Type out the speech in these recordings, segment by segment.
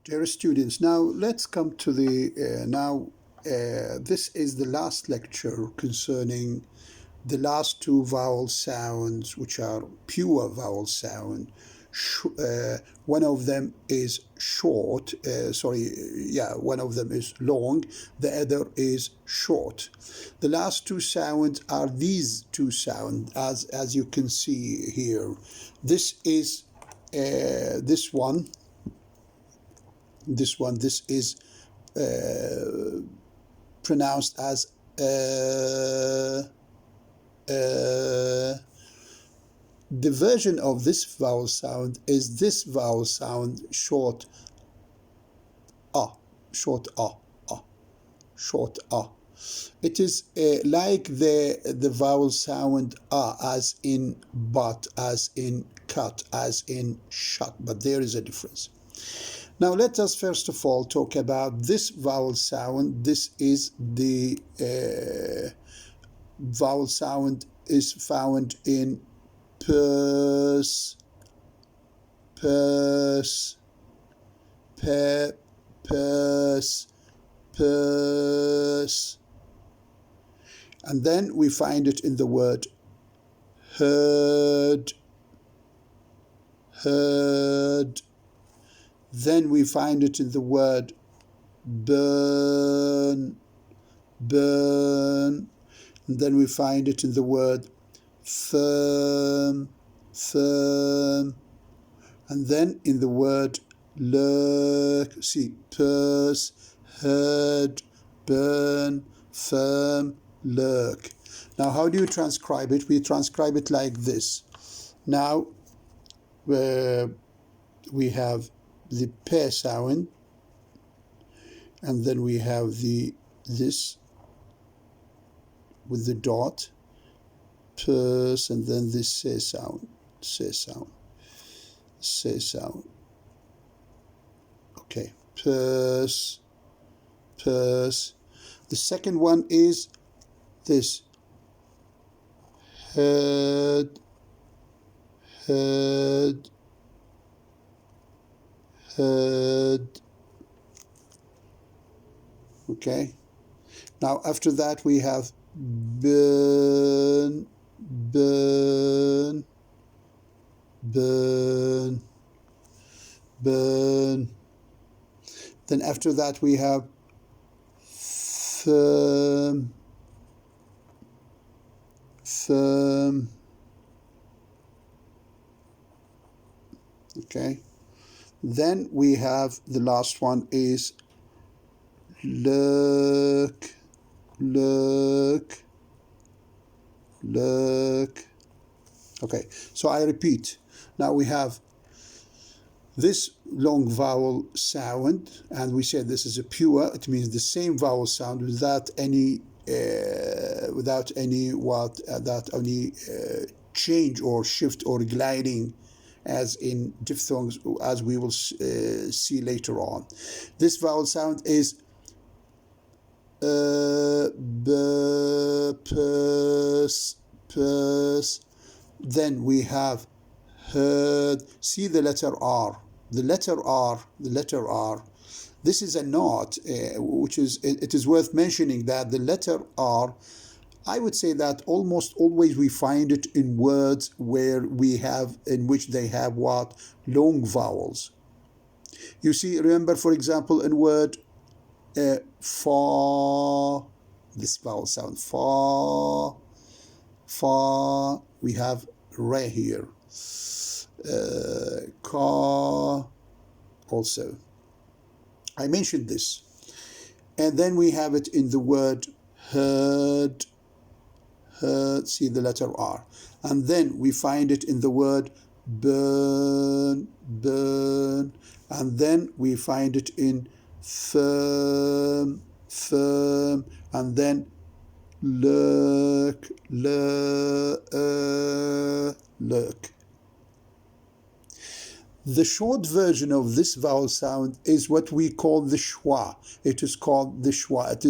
Dear students, now let's come to the this is the last lecture concerning the last two vowel sounds, which are pure vowel sound. One of them is short, one of them is long, the other is short. The last two sounds are these two sounds, as you can see here. This is this one. This is pronounced as the version of this vowel sound is this vowel sound, short short It is like the vowel sound as in but, as in cut, as in shut, but there is a difference. Now let us first of all talk about this vowel sound. This is the vowel sound is found in purse, purse, purse, purse, and then we find it in the word heard, heard. Then we find it in the word burn, burn. And then we find it in the word firm, firm. And then in the word lurk. See, purse, heard, burn, firm, lurk. Now, how do you transcribe it? We transcribe it like this. Now, we have the P sound, and then we have this with the dot, purse, and then this C sound, C sound, C sound. Okay, purse, purse. The second one is this, heard, heard, heard. Okay, now after that we have burn, burn, burn, burn. Then after that we have firm, firm. Okay. Then we have the last one is lurk, lurk, lurk. Okay, so I repeat. Now we have this long vowel sound, and we said this is a pure. It means the same vowel sound without any change or shift or gliding, as in diphthongs, as we will see later on. This vowel sound is purse, purse. Then we have heard. See the letter R. The letter R. The letter R. This is a knot, which is, it is worth mentioning that the letter R, I would say that almost always we find it in words in which they have what? Long vowels. You see, remember, for example, in word fa, this vowel sound, fa, fa, we have re here. Ka, also. I mentioned this. And then we have it in the word heard, heard, see the letter R. And then we find it in the word burn, burn. And then we find it in firm, firm. And then lurk, lurk. The short version of this vowel sound is what we call the schwa. It is called the schwa. It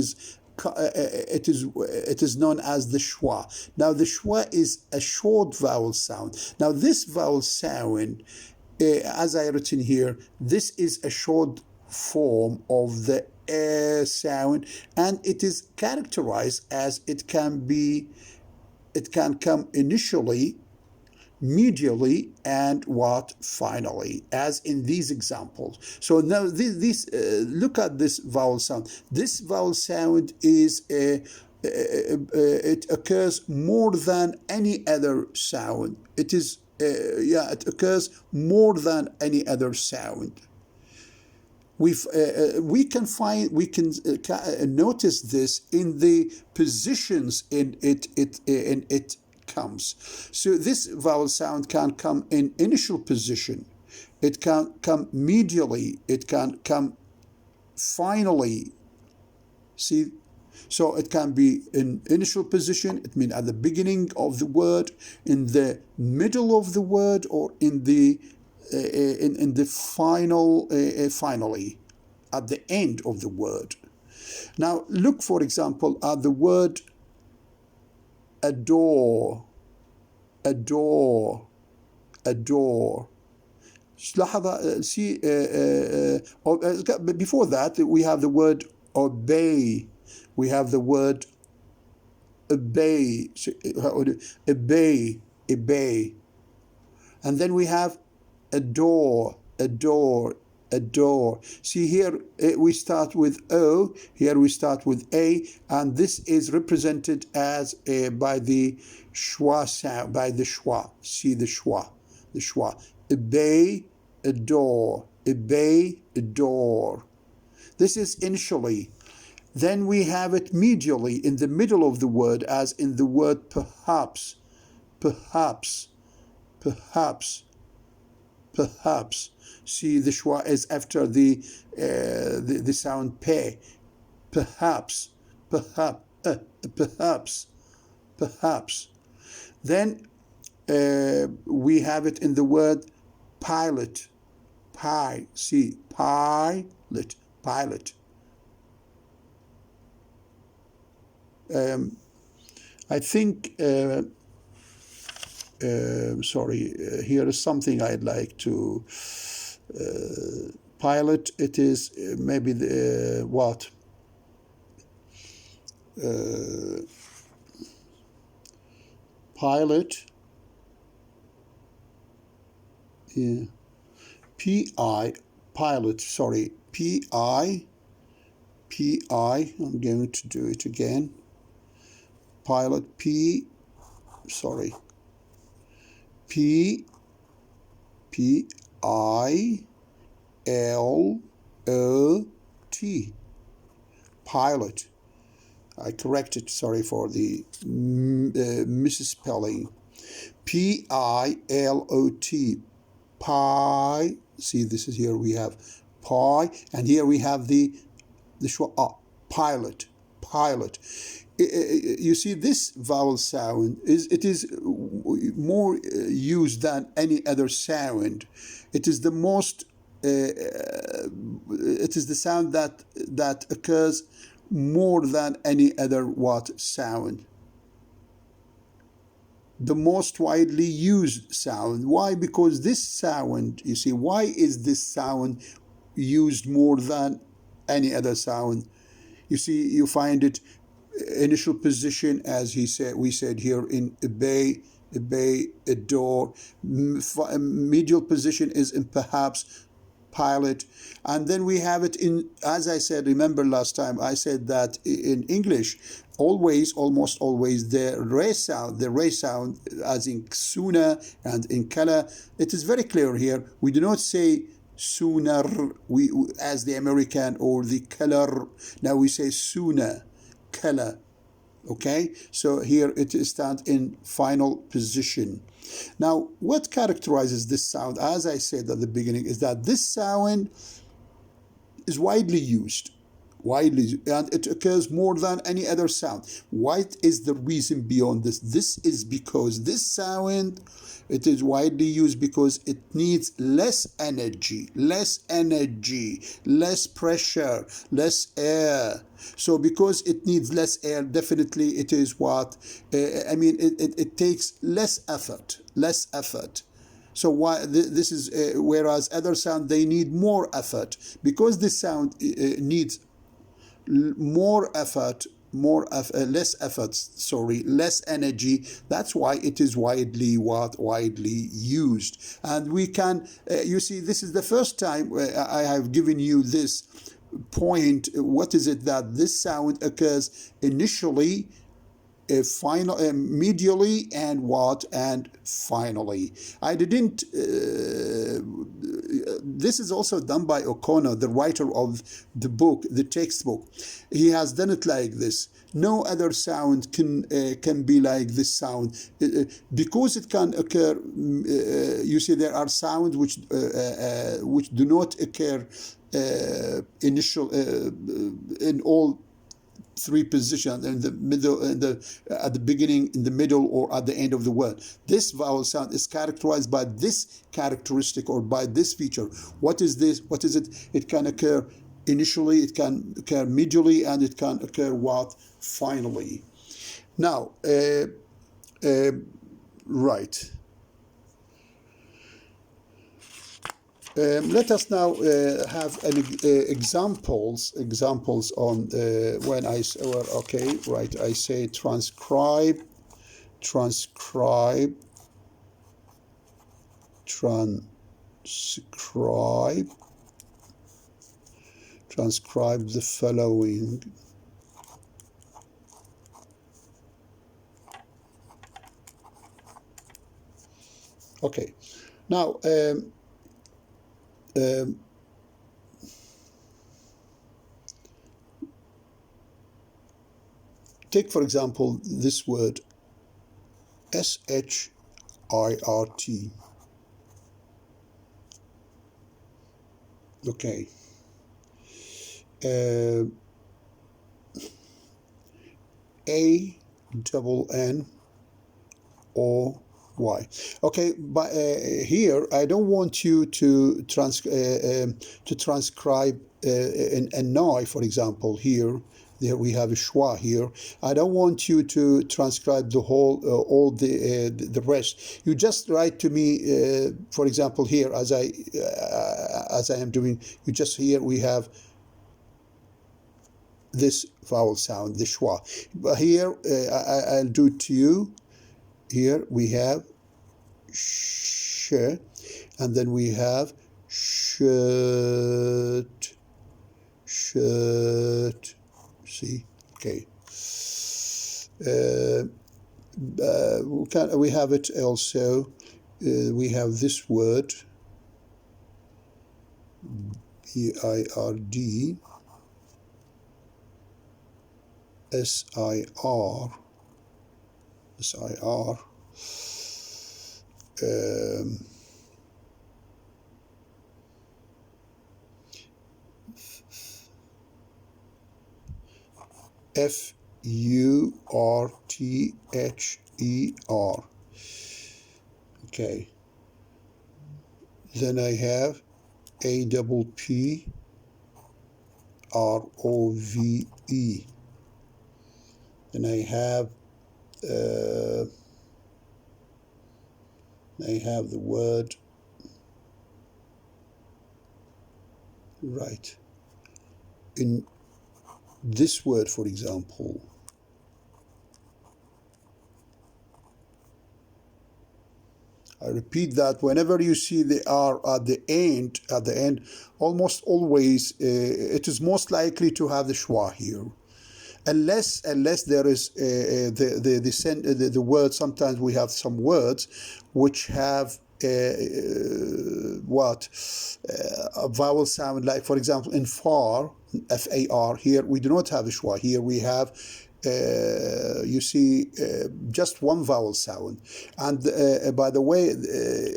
is known as the schwa. Now the schwa is a short vowel sound. Now this vowel sound, as I written here, this is a short form of the sound, and it is characterized as it can come initially, medially, and what finally, as in these examples. So now this look at this vowel sound. This vowel sound is it occurs more than any other sound. It is it occurs more than any other sound. We can notice this in the positions in it comes. So this vowel sound can come in initial position, it can come medially, it can come finally. See, so it can be in initial position, it means at the beginning of the word, in the middle of the word, or in the final, finally, at the end of the word. Now look, for example, at the word adore. See, before that we have the word obey. We have the word obey, and then we have adore. See, here we start with O, here we start with A, and this is represented as by the schwa sound, by the schwa. See the schwa. Obey, adore. This is initially. Then we have it medially, in the middle of the word, as in the word perhaps. See, the schwa is after the sound pe. Perhaps. Then we have it in the word pilot. See, pilot. I think, sorry, here is something I'd like to pilot. It is maybe the what? Pilot. Yeah. Pilot, sorry. I'm going to do it again. Pilot, sorry. Pilot. Pilot. I corrected, sorry for the misspelling. Pilot. Pi. See, this is here we have pi, and here we have the pilot. You see, this vowel sound is more used than any other sound. It is the most. It is the sound that occurs more than any other sound. The most widely used sound. Why? Because this sound, you see, why is this sound used more than any other sound? You see, you find it initial position, as we said here, in obey, adore. Medial position is in perhaps, pilot. And then we have it in, as I said, remember last time I said that in English, almost always, the re sound, as in sooner and in kala, it is very clear here. We do not say sooner, as the American, or the color. Now we say sooner, kala. Okay, so here it stands in final position. Now, what characterizes this sound, as I said at the beginning, is that this sound is widely used, and it occurs more than any other sound. What is the reason beyond this? This is because this sound, it is widely used because it needs less energy, less pressure, less air. So because it needs less air, definitely it is what, it takes less effort. So why this is whereas other sound they need more effort, because this sound needs more effort, less efforts, sorry, less energy. That's why it is widely used. And we can, you see, this is the first time I have given you this point. What is it that this sound occurs initially, medially, and finally. I didn't. This is also done by O'Connor, the writer of the book, the textbook. He has done it like this. No other sound can be like this sound, because it can occur. You see, there are sounds which do not occur initial in all three positions, in the middle, at the beginning, in the middle, or at the end of the word. This vowel sound is characterized by this characteristic, or by this feature. What is this? What is it? It can occur initially, it can occur medially, and it can occur finally. Now, right. Let us now have examples on when I okay, right, I say transcribe, transcribe the following. Okay, now take, for example, this word SHIRT. Okay. ANNOY. Okay, but here I don't want you to transcribe an annoy, for example. Here we have a schwa here. I don't want you to transcribe the whole, all the rest. You just write to me, for example, here as I am doing. You just, here we have this vowel sound, the schwa. But here I'll do it to you. Here we have sh, and then we have shirt. See, okay. We have it also. We have this word BIRD SIR. FURTHER. Okay. Then I have APPROVE. Then I have the word, right, in this word, for example, I repeat that whenever you see the R at the end, almost always it is most likely to have the schwa here. Unless there is the word. Sometimes we have some words which have a vowel sound, like, for example, in far, FAR, here we do not have a schwa. Here we have you see just one vowel sound. And by the way,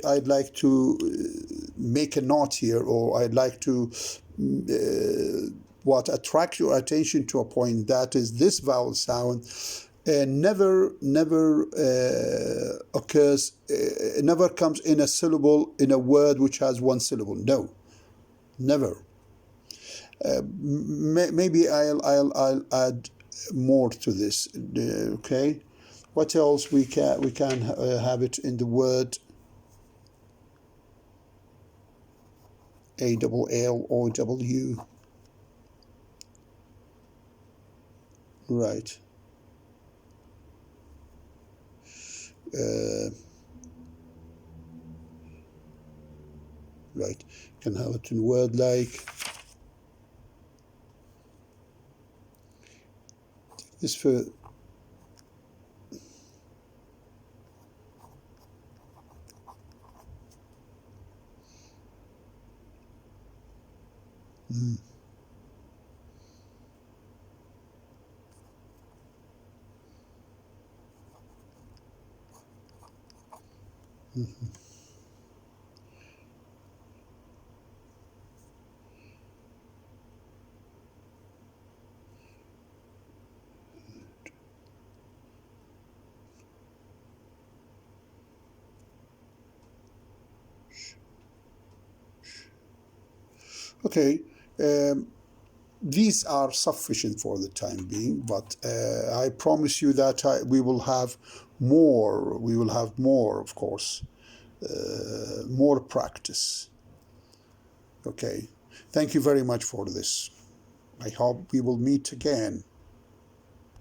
I'd like to make a note here, or I'd like to attract your attention to a point, that is, this vowel sound never occurs, never comes in a syllable in a word which has one syllable. No, never. Maybe I'll add more to this. Okay, what else we can have it in the word? A-double-L-O-W. Right. Right. Can have it in word like this for okay. These are sufficient for the time being, but I promise you that we will have more. We will have more, of course, more practice. Okay. Thank you very much for this. I hope we will meet again.